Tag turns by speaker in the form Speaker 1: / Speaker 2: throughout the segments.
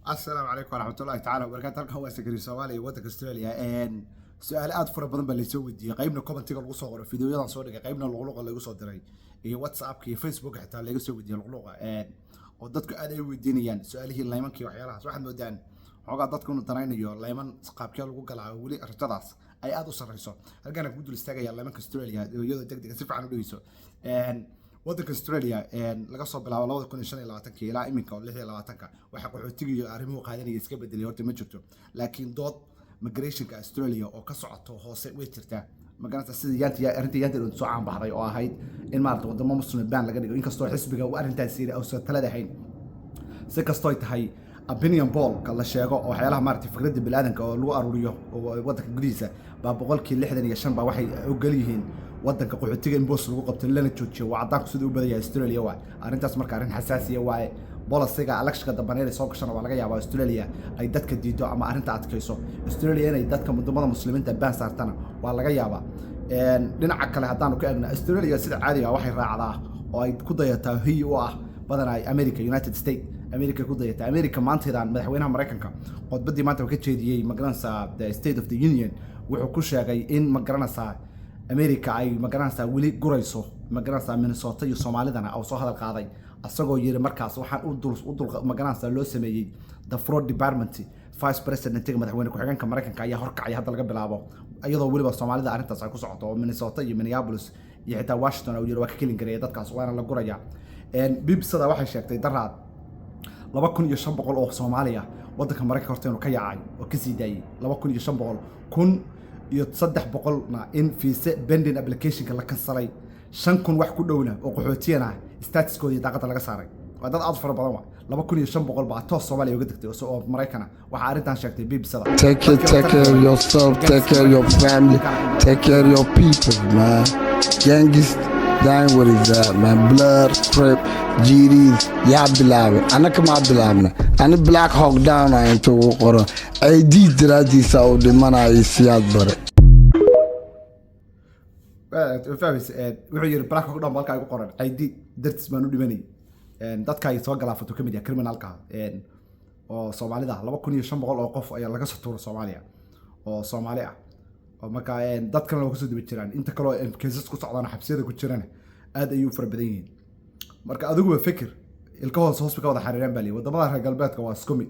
Speaker 1: السلام عليكم ورحمة الله تعالى وبركاته. halkan waa Sakari Soomaaliya waddanka Australia su'aal aad fara badan baa la soo weydiiyay qaybna commentiga lagu soo qoray fiidiyodan soo dhigay qaybna luqluqa lagu soo diray iyo WhatsApp iyo Facebook xitaa laga soo weydiiyay luqluqa oo dadku aad ay weydiinayaan su'aalihii laymankii waxyaalahaas waxaad moodaan xogaa dadku inuu danaynayo layman qaabkee lagu galaa weli arintadaas ay aad u sarreyso halkan ku dul istaagaya laymanka Australia iyadoo degdeg si fiican u dhigayso waddanka Australia laga soo bilaabo 2025 ilaa iminka oo 26 waxa qaxootiga arrimuhu qaadanaya iska bedelay horta ma jirto laakiin dood migrationka Australia oo ka socoto hoose way jirtaa magaalada sida yaantii soo caan baxday oo ahayd in maarta wadamo muslim baan laga dhigo inkastoo xisbiga uu arrintaas siiri oo talada ahayn si kastoo tahay opinion poll ka la sheego oo waxyaalaha maarta fikradda bilaadanka oo lagu aruuriyo oo waddanka gudihiisa baa 65 baa waxay ogal yihiin waddanka qaxootiga in boos lagu qabto lana joojiyo waa cadaan sidoo u badaya Australia waa arrintaas marka arrin xasaasiya waa bolisiga election dambaneed soo gashan waa laga yaabaa Australia ay dadka diido ama arrinta adkayso Australia inay dadka wadamada muslimiinta baan saartana waa laga yaabaa dhinaca kale hadaan ku eegno Australia sida caadiga waxay raacdaa oo ay ku dayataa hiyo u ah badan ay America United States America ku dayata America maanteedaan madaxweynaha Mareykanka qodbadii maanta ka jeediyay magaranaysa the State of the Union wuxuu ku sheegay in magaranaysa America ay magaranaysa wili gurayso magaranaysa Minnesota iyo Soomaalidana oo soo hadal qaaday asagoo yiri markaas waxaan u dul magaranaysa loo sameeyay the fraud department vice president madaxweyne ku-xigeenka Mareykanka ayaa horkacay hadda laga bilaabo iyadoo waliba Soomaalida arrintaas ay ku socoto oo Minnesota iyo Minneapolis iyo xitaa Washington oo yiri waa ka kelin gareey dadkaas waana la guraya BBC-da waxay sheegtay daraad 2500 oo Soomaaliya waddanka Mareykanka horta inuu ka yaacay oo ka sii daayay 2500 kun iyo 300na in fiise pending application-ka la kansalay 5000 wax ku dhowna oo qaxootiyana statuskooda daaqada laga saaray waa dad aad fara badan waa 2500 baa toos Soomaaliya uga degtay oo Mareykan waxa arrintan sheegtay BBC-da
Speaker 2: take care of yourself, take care of your family, take care of your people, man. Genghis dying what is that, man? Blood, crip, GDs, yeah, bilabe. Ana kama bilabna. Ana Black Hawk down into qoro. ID diradi Saudi mana isiyad bare.
Speaker 1: fahmis wuxuu yiri Black Hawk down balka ay ku qoran ID dartis baan u dhimanay dadka ay soo galaafato kamid ah criminalka oo Soomaalida 2500 oo qof ayaa laga soo tuuray Soomaaliya oo Soomaali ah oo marka dadkan loo soo dib jiraan inta kale oo cases ku socdaan xabsiyada ku jiraan aad ayuu far badan yihiin marka adigu waa fikir ilka hoos hoos ka wada xariiraan bali wadamada reer galbeedka waa isku mid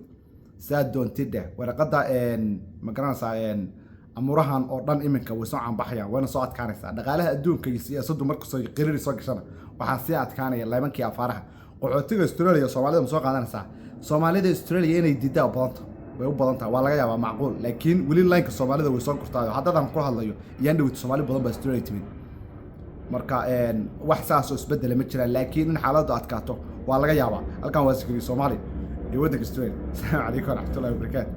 Speaker 1: saad doontida warqada magaranaysa amurahan oo dhan iminka way soo canbaxayaan wayna soo adkaanaysaa dhaqaalaha adduunka iyo siyaasaddu markay soo qiriri soo gashana waxa si adkaanaya laymankii afaaraha qaxootiga Australia Soomaalida soo qaadanaysa Soomaalida Australia inay diidaa badanta way u badan tahay waa laga yaabaa macquul laakiin wali line-ka Soomaalida way soo kortaayo haddaan ku hadlayo iyaan dhawid Soomaali badan baa Australia timid marka wax saas oo isbedel ma jiraan laakiin in xaaladdu adkaato waa laga yaabaa halkan waa Sakari Soomaaliya iyo waddanka Australia. Assalamu alaykum wa rahmatullahi wa barakatuh.